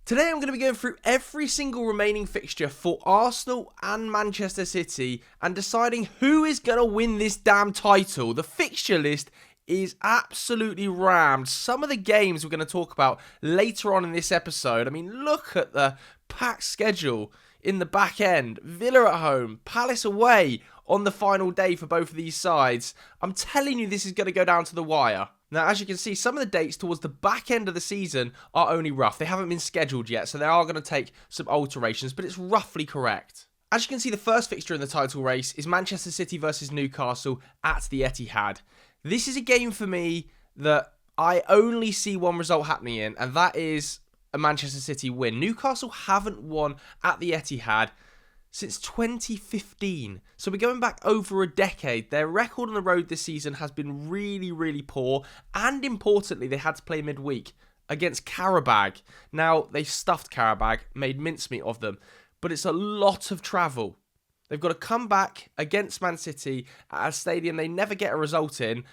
Today I'm going to be going through every single remaining fixture for Arsenal and Manchester City and deciding who is going to win this damn title. The fixture list is absolutely rammed. Some of the games we're going to talk about later on in this episode. I mean, look at the packed schedule in the back end. Villa at home, Palace away on the final day for both of these sides. I'm telling you, this is going to go down to the wire. Now, as you can see, some of the dates towards the back end of the season are only rough. They haven't been scheduled yet, so they are going to take some alterations, but it's roughly correct. As you can see, the first fixture in the title race is Manchester City versus Newcastle at the Etihad. This is a game for me that I only see one result happening in, and that is a Manchester City win. Newcastle haven't won at the Etihad since 2015. So we're going back over a decade. Their record on the road this season has been really, really poor. And importantly, they had to play midweek against Qarabağ. Now, they stuffed Qarabağ, made mincemeat of them. But it's a lot of travel. They've got to come back against Man City at a stadium they never get a result in.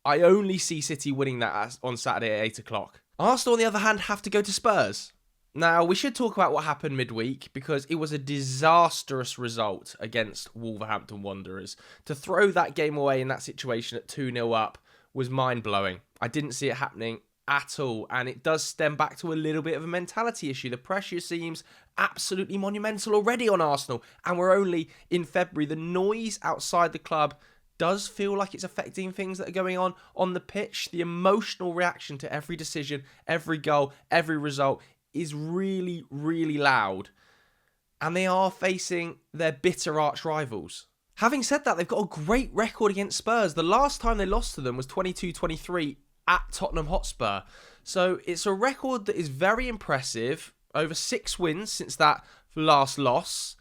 I only see City winning that on Saturday at 8 o'clock. Arsenal, on the other hand, have to go to Spurs. Now, we should talk about what happened midweek because it was a disastrous result against Wolverhampton Wanderers. To throw that game away in that situation at 2-0 up was mind-blowing. I didn't see it happening at all, and it does stem back to a little bit of a mentality issue. The pressure seems absolutely monumental already on Arsenal, and we're only in February. The noise outside the club does feel like it's affecting things that are going on the pitch. The emotional reaction to every decision, every goal, every result is really, really loud. And they are facing their bitter arch rivals. Having said that, they've got a great record against Spurs. The last time they lost to them was 22-23 at Tottenham Hotspur. So it's a record that is very impressive. Over 6 wins since that last loss.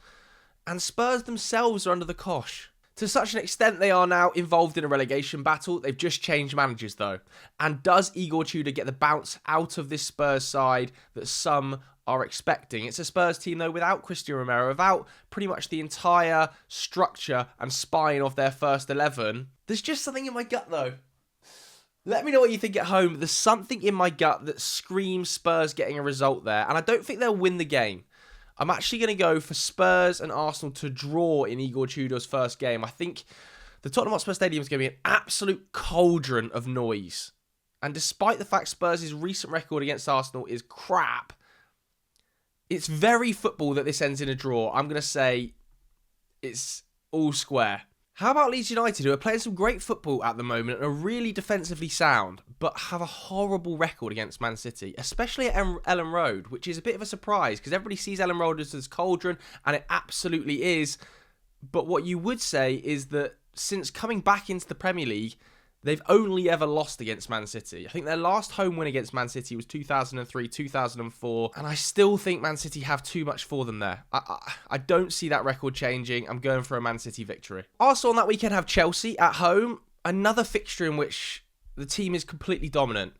And Spurs themselves are under the cosh. To such an extent, they are now involved in a relegation battle. They've just changed managers, though. And does Igor Tudor get the bounce out of this Spurs side that some are expecting? It's a Spurs team, though, without Christian Romero, without pretty much the entire structure and spine of their first 11. There's just something in my gut, though. Let me know what you think at home. There's something in my gut that screams Spurs getting a result there. And I don't think they'll win the game. I'm actually going to go for Spurs and Arsenal to draw in Igor Tudor's first game. I think the Tottenham Hotspur Stadium is going to be an absolute cauldron of noise. And despite the fact Spurs' recent record against Arsenal is crap, it's very football that this ends in a draw. I'm going to say it's all square. How about Leeds United, who are playing some great football at the moment and are really defensively sound, but have a horrible record against Man City, especially at Ellen Road, which is a bit of a surprise because everybody sees Ellen Road as this cauldron, and it absolutely is. But what you would say is that since coming back into the Premier League, they've only ever lost against Man City. I think their last home win against Man City was 2003, 2004. And I still think Man City have too much for them there. I don't see that record changing. I'm going for a Man City victory. Also on that weekend have Chelsea at home. Another fixture in which the team is completely dominant.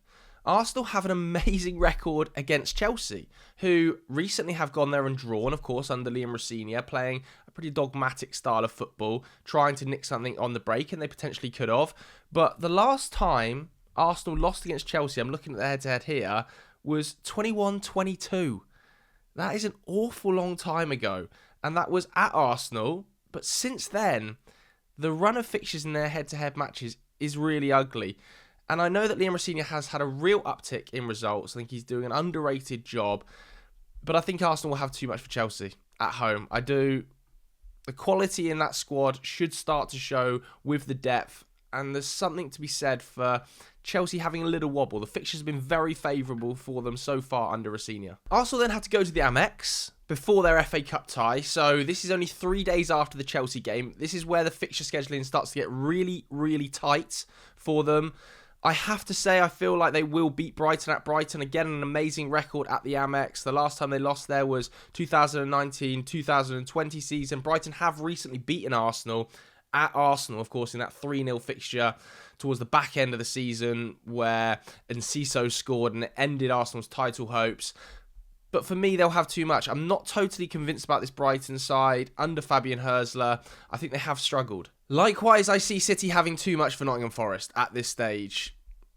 Arsenal have an amazing record against Chelsea, who recently have gone there and drawn, of course, under Liam Rossini, playing a pretty dogmatic style of football, trying to nick something on the break, and they potentially could have. But the last time Arsenal lost against Chelsea, I'm looking at the head-to-head here, was 21-22. That is an awful long time ago, and that was at Arsenal. But since then, the run of fixtures in their head-to-head matches is really ugly. And I know that Liam Rossini has had a real uptick in results. I think he's doing an underrated job. But I think Arsenal will have too much for Chelsea at home. I do. The quality in that squad should start to show with the depth. And there's something to be said for Chelsea having a little wobble. The fixtures have been very favourable for them so far under Rossini. Arsenal then have to go to the Amex before their FA Cup tie. So this is only 3 days after the Chelsea game. This is where the fixture scheduling starts to get really, really tight for them. I have to say, I feel like they will beat Brighton at Brighton. Again, an amazing record at the Amex. The last time they lost there was 2019-2020 season. Brighton have recently beaten Arsenal at Arsenal, of course, in that 3-0 fixture towards the back end of the season where Enciso scored and it ended Arsenal's title hopes. But for me, they'll have too much. I'm not totally convinced about this Brighton side under Fabian Hürzeler. I think they have struggled. Likewise, I see City having too much for Nottingham Forest at this stage.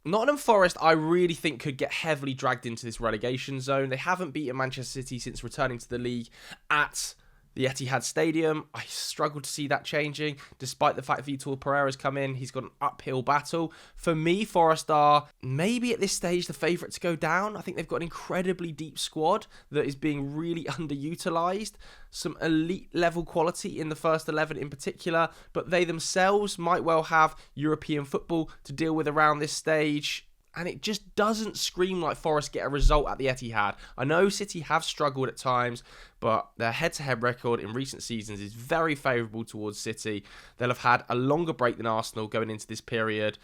Nottingham Forest, I really think, could get heavily dragged into this relegation zone. They haven't beaten Manchester City since returning to the league at the Etihad Stadium. I struggle to see that changing, despite the fact Vitor Pereira's come in. He's got an uphill battle. For me, Forest are maybe at this stage the favourite to go down. I think they've got an incredibly deep squad that is being really underutilised. Some elite level quality in the first 11 in particular, but they themselves might well have European football to deal with around this stage. And it just doesn't scream like Forest get a result at the Etihad. I know City have struggled at times, but their head-to-head record in recent seasons is very favourable towards City. They'll have had a longer break than Arsenal going into this period.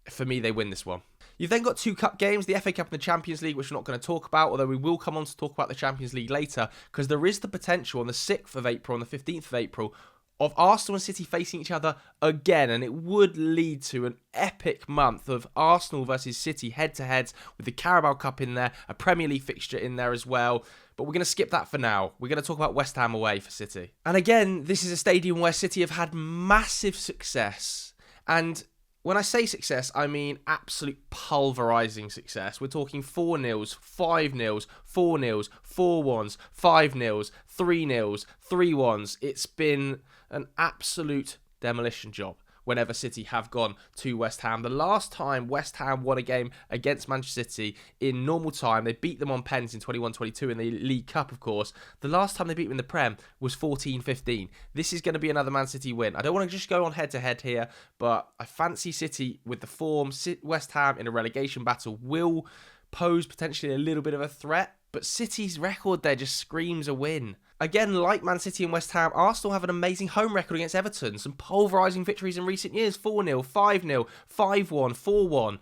For me, they win this one. You've then got two cup games, the FA Cup and the Champions League, which we're not going to talk about, although we will come on to talk about the Champions League later, because there is the potential on the 6th of April and the 15th of April of Arsenal and City facing each other again, and it would lead to an epic month of Arsenal versus City head-to-heads with the Carabao Cup in there, a Premier League fixture in there as well. But we're going to skip that for now. We're going to talk about West Ham away for City. And again, this is a stadium where City have had massive success. And when I say success, I mean absolute pulverising success. We're talking 4-0s, 5-0s, 4-0s, 4-1s, 5-0s, 3-0s, 3-1s. It's been an absolute demolition job whenever City have gone to West Ham. The last time West Ham won a game against Manchester City in normal time, they beat them on pens in 21-22 in the League Cup, of course. The last time they beat them in the Prem was 14-15. This is going to be another Man City win. I don't want to just go on head-to-head here, but I fancy City with the form. West Ham in a relegation battle will pose potentially a little bit of a threat, but City's record there just screams a win. Again, like Man City and West Ham, Arsenal have an amazing home record against Everton. Some pulverising victories in recent years. 4-0, 5-0, 5-1, 4-1.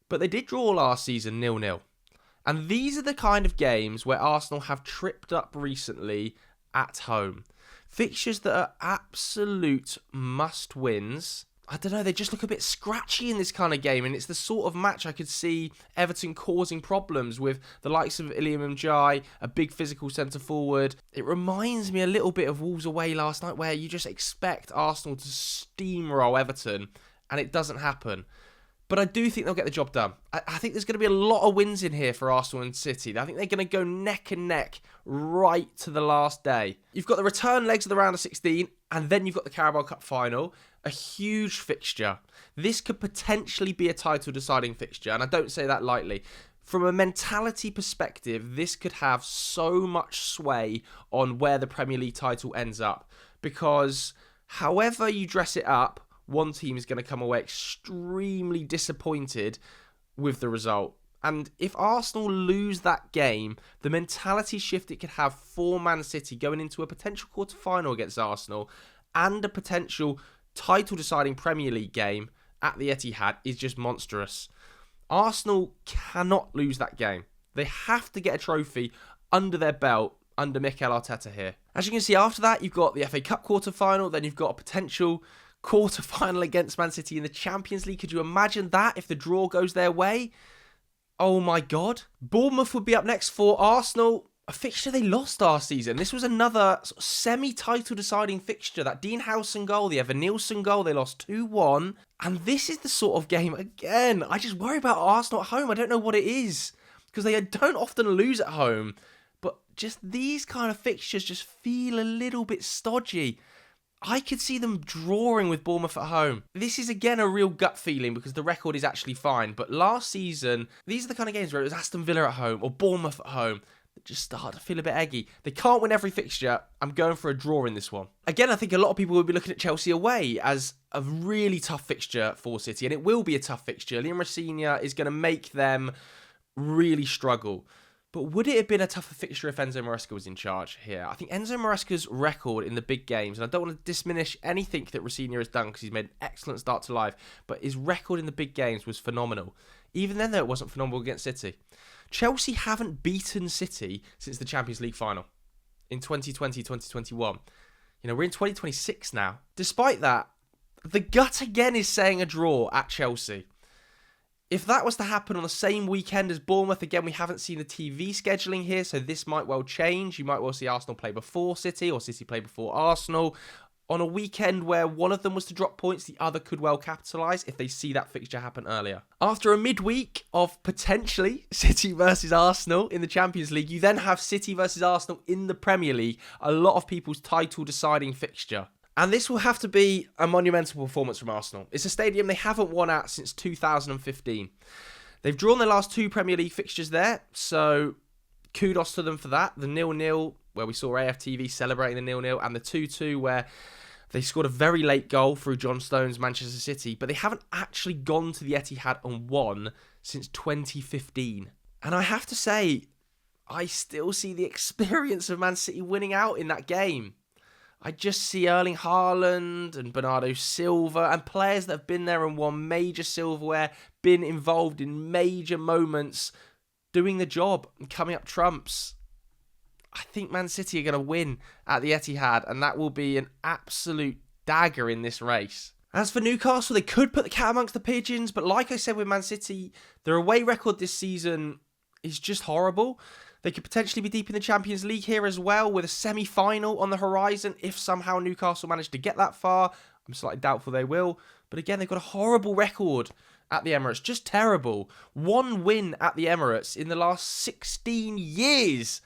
But they did draw last season 0-0. And these are the kind of games where Arsenal have tripped up recently at home. Fixtures that are absolute must-wins. I don't know, they just look a bit scratchy in this kind of game, and it's the sort of match I could see Everton causing problems with the likes of Iliam Ndiaye, a big physical centre-forward. It reminds me a little bit of Wolves away last night, where you just expect Arsenal to steamroll Everton, and it doesn't happen. But I do think they'll get the job done. I think there's going to be a lot of wins in here for Arsenal and City. I think they're going to go neck and neck right to the last day. You've got the return legs of the round of 16, and then you've got the Carabao Cup final. A huge fixture. This could potentially be a title-deciding fixture, and I don't say that lightly. From a mentality perspective, this could have so much sway on where the Premier League title ends up. Because however you dress it up, one team is going to come away extremely disappointed with the result. And if Arsenal lose that game, the mentality shift it could have for Man City going into a potential quarter-final against Arsenal and a potential title-deciding Premier League game at the Etihad is just monstrous. Arsenal cannot lose that game. They have to get a trophy under their belt under Mikel Arteta here. As you can see, after that, you've got the FA Cup quarter-final, then you've got a potential quarter-final against Man City in the Champions League. Could you imagine that if the draw goes their way? Oh my God. Bournemouth would be up next for Arsenal. A fixture they lost last season. This was another sort of semi-title deciding fixture. That Dean Howson goal, the Evan Nielsen goal, they lost 2-1. And this is the sort of game, again, I just worry about Arsenal at home. I don't know what it is. Because they don't often lose at home. But just these kind of fixtures just feel a little bit stodgy. I could see them drawing with Bournemouth at home. This is, again, a real gut feeling because the record is actually fine. But last season, these are the kind of games where it was Aston Villa at home or Bournemouth at home that just start to feel a bit eggy. They can't win every fixture. I'm going for a draw in this one. Again, I think a lot of people will be looking at Chelsea away as a really tough fixture for City. And it will be a tough fixture. Liam Rossini is going to make them really struggle. But would it have been a tougher fixture if Enzo Maresca was in charge here? I think Enzo Maresca's record in the big games, and I don't want to diminish anything that Rossini has done because he's made an excellent start to life, but his record in the big games was phenomenal. Even then, though, it wasn't phenomenal against City. Chelsea haven't beaten City since the Champions League final in 2020-2021. You know, we're in 2026 now. Despite that, the gut again is saying a draw at Chelsea. If that was to happen on the same weekend as Bournemouth, again, we haven't seen the TV scheduling here, so this might well change. You might well see Arsenal play before City or City play before Arsenal. on a weekend where one of them was to drop points, the other could well capitalise if they see that fixture happen earlier. After a midweek of potentially City versus Arsenal in the Champions League, you then have City versus Arsenal in the Premier League, a lot of people's title-deciding fixture. And this will have to be a monumental performance from Arsenal. It's a stadium they haven't won at since 2015. They've drawn their last 2 Premier League fixtures there, so kudos to them for that. The 0-0, where we saw AFTV celebrating the 0-0, and the 2-2, where they scored a very late goal through John Stones' Manchester City, but they haven't actually gone to the Etihad and won since 2015. And I have to say, I still see the experience of Man City winning out in that game. I just see Erling Haaland and Bernardo Silva and players that have been there and won major silverware, been involved in major moments, doing the job and coming up trumps. I think Man City are going to win at the Etihad, and that will be an absolute dagger in this race. As for Newcastle, they could put the cat amongst the pigeons, but like I said with Man City, their away record this season is just horrible. They could potentially be deep in the Champions League here as well, with a semi-final on the horizon if somehow Newcastle manage to get that far. I'm slightly doubtful they will. But again, they've got a horrible record at the Emirates. Just terrible. 1 win at the Emirates in the last 16 years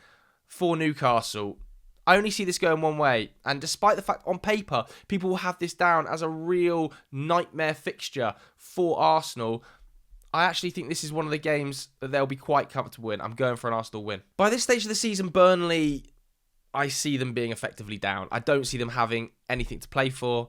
for Newcastle. I only see this going one way. And despite the fact on paper, people will have this down as a real nightmare fixture for Arsenal, I actually think this is one of the games that they'll be quite comfortable in. I'm going for an Arsenal win. By this stage of the season, Burnley, I see them being effectively down. I don't see them having anything to play for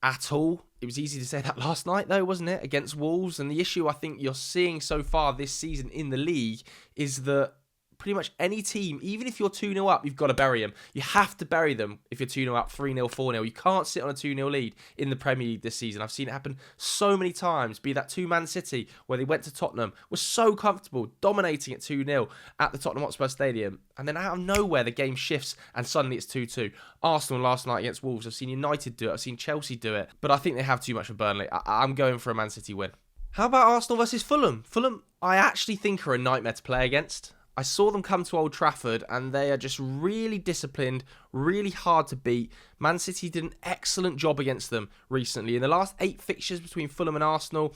at all. It was easy to say that last night, though, wasn't it? Against Wolves. And the issue I think you're seeing so far this season in the league is that pretty much any team, even if you're 2-0 up, you've got to bury them. You have to bury them if you're 2-0 up, 3-0, 4-0. You can't sit on a 2-0 lead in the Premier League this season. I've seen it happen so many times, be that Man City, where they went to Tottenham, was so comfortable, dominating at 2-0 at the Tottenham Hotspur Stadium, and then out of nowhere, the game shifts, and suddenly it's 2-2. Arsenal last night against Wolves, I've seen United do it, I've seen Chelsea do it, but I think they have too much for Burnley. I'm going for a Man City win. How about Arsenal versus Fulham? Fulham, I actually think are a nightmare to play against. I saw them come to Old Trafford and they are just really disciplined, really hard to beat. Man City did an excellent job against them recently. In the last 8 fixtures between Fulham and Arsenal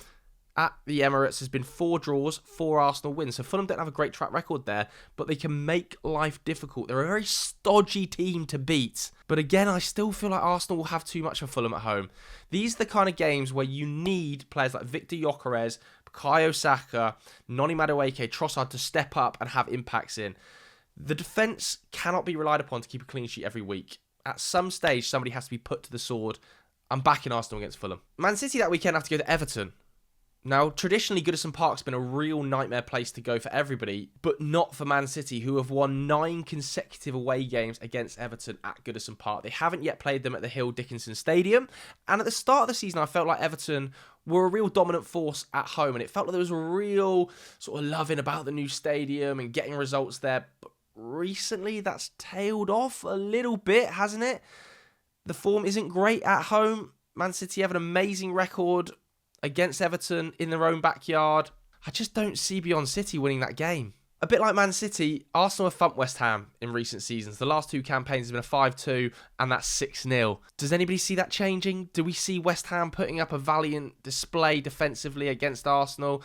at the Emirates has been 4 draws, 4 Arsenal wins. So Fulham don't have a great track record there, but they can make life difficult. They're a very stodgy team to beat. But again, I still feel like Arsenal will have too much for Fulham at home. These are the kind of games where you need players like Victor Gyökeres, Bukayo Saka, Noni Madueke, Trossard to step up and have impacts in. The defence cannot be relied upon to keep a clean sheet every week. At some stage, somebody has to be put to the sword. I'm backing Arsenal against Fulham. Man City that weekend have to go to Everton. Now, traditionally, Goodison Park's been a real nightmare place to go for everybody, but not for Man City, who have won 9 consecutive away games against Everton at Goodison Park. They haven't yet played them at the Hill Dickinson Stadium, and at the start of the season, I felt like Everton were a real dominant force at home, and it felt like there was a real sort of loving about the new stadium and getting results there, but recently, that's tailed off a little bit, hasn't it? The form isn't great at home. Man City have an amazing record against Everton in their own backyard. I just don't see beyond City winning that game. A bit like Man City, Arsenal have thumped West Ham in recent seasons. The last 2 campaigns have been a 5-2 and that's 6-0. Does anybody see that changing? Do we see West Ham putting up a valiant display defensively against Arsenal?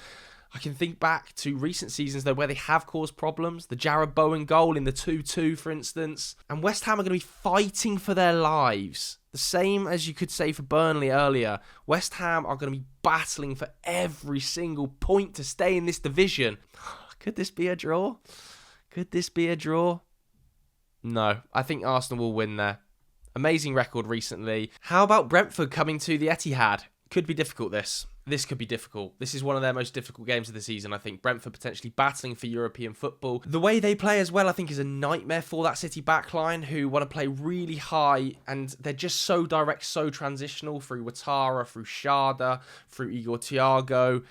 I can think back to recent seasons, though, where they have caused problems. The Jarrod Bowen goal in the 2-2, for instance. And West Ham are going to be fighting for their lives. The same as you could say for Burnley earlier. West Ham are going to be battling for every single point to stay in this division. Could this be a draw? Could this be a draw? No, I think Arsenal will win there. Amazing record recently. How about Brentford coming to the Etihad? Could be difficult, this. This could be difficult. This is one of their most difficult games of the season, I think. Brentford potentially battling for European football. The way they play as well, I think, is a nightmare for that City backline, who want to play really high, and they're just so direct, so transitional through Ouattara, through Sharda, through Igor Thiago,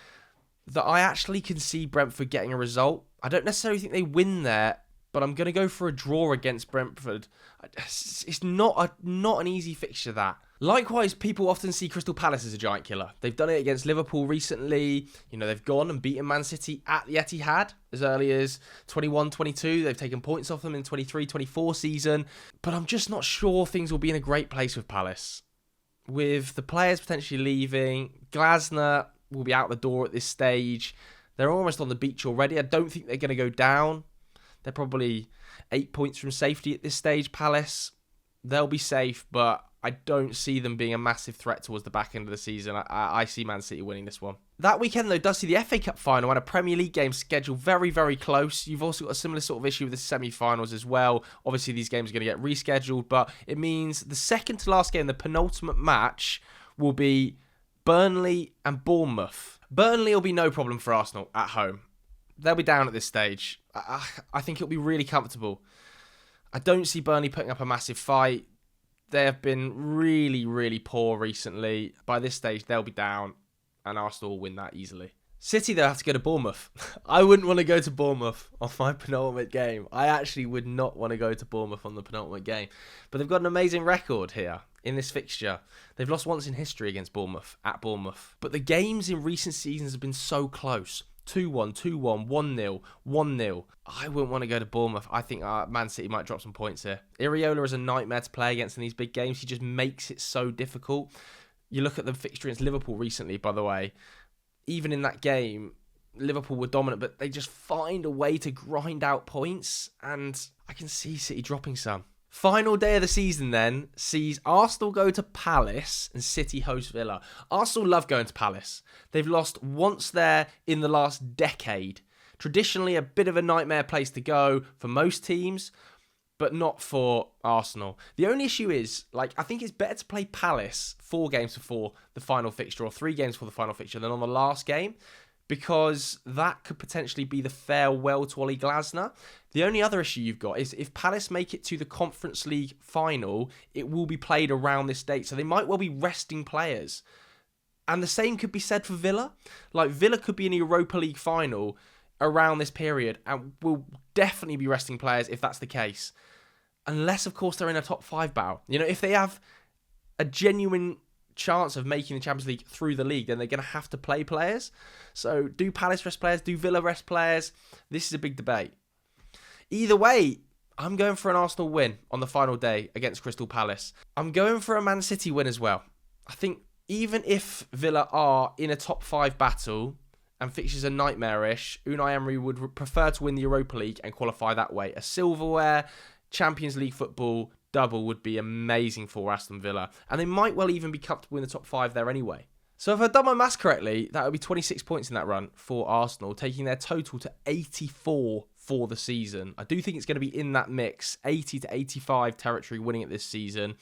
that I actually can see Brentford getting a result. I don't necessarily think they win there, but I'm going to go for a draw against Brentford. It's not an easy fixture, that. Likewise, people often see Crystal Palace as a giant killer. They've done it against Liverpool recently. You know, they've gone and beaten Man City at the Etihad as early as 21-22. They've taken points off them in 23-24 season. But I'm just not sure things will be in a great place with Palace. With the players potentially leaving, Glasner will be out the door at this stage. They're almost on the beach already. I don't think they're going to go down. They're probably 8 points from safety at this stage, Palace. They'll be safe, but I don't see them being a massive threat towards the back end of the season. I see Man City winning this one. That weekend, though, does see the FA Cup final and a Premier League game scheduled very, very close. You've also got a similar sort of issue with the semi-finals as well. Obviously, these games are going to get rescheduled, but it means the second to last game, the penultimate match, will be Burnley and Bournemouth. Burnley will be no problem for Arsenal at home. They'll be down at this stage. I think it'll be really comfortable. I don't see Burnley putting up a massive fight. They have been really, really poor recently. By this stage, they'll be down, and Arsenal will win that easily. City, they'll have to go to Bournemouth. I wouldn't want to go to Bournemouth on my penultimate game. I actually would not want to go to Bournemouth on the penultimate game. But they've got an amazing record here in this fixture. They've lost once in history against Bournemouth, at Bournemouth. But the games in recent seasons have been so close. 2-1, 2-1, 1-0, 1-0. I wouldn't want to go to Bournemouth. I think Man City might drop some points here. Iriola is a nightmare to play against in these big games. He just makes it so difficult. You look at the fixture against Liverpool recently, by the way. Even in that game, Liverpool were dominant, but they just find a way to grind out points, and I can see City dropping some. Final day of the season then sees Arsenal go to Palace and City host Villa. Arsenal love going to Palace. They've lost once there in the last decade. Traditionally a bit of a nightmare place to go for most teams, but not for Arsenal. The only issue is, I think it's better to play Palace 4 games before the final fixture or 3 games before the final fixture than on the last game, because that could potentially be the farewell to Ollie Glasner. The only other issue you've got is if Palace make it to the Conference League final, it will be played around this date, so they might well be resting players. And the same could be said for Villa. Villa could be in a Europa League final around this period and will definitely be resting players if that's the case. Unless, of course, they're in a top 5 battle. You know, if they have a genuine chance of making the Champions League through the league, then they're going to have to play players. So do Palace rest players? Do Villa rest players? This is a big debate. Either way, I'm going for an Arsenal win on the final day against Crystal Palace. I'm going for a Man City win as well. I think even if Villa are in a top 5 battle and fixtures are nightmarish, Unai Emery would prefer to win the Europa League and qualify that way. A silverware Champions League football double would be amazing for Aston Villa, and they might well even be comfortable in the top 5 there anyway. So if I've done my maths correctly, that would be 26 points in that run for Arsenal, taking their total to 84 for the season. I do think it's going to be in that mix, 80 to 85 territory winning it this season.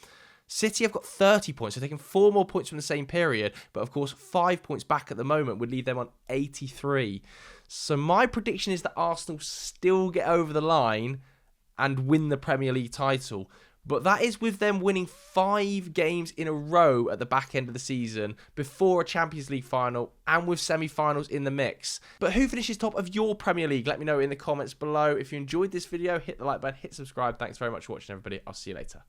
City have got 30 points, so taking 4 more points from the same period, but of course 5 points back at the moment would leave them on 83. So my prediction is that Arsenal still get over the line and win the Premier League title. But that is with them winning 5 games in a row at the back end of the season before a Champions League final and with semi-finals in the mix. But who finishes top of your Premier League? Let me know in the comments below. If you enjoyed this video, hit the like button, hit subscribe. Thanks very much for watching, everybody. I'll see you later.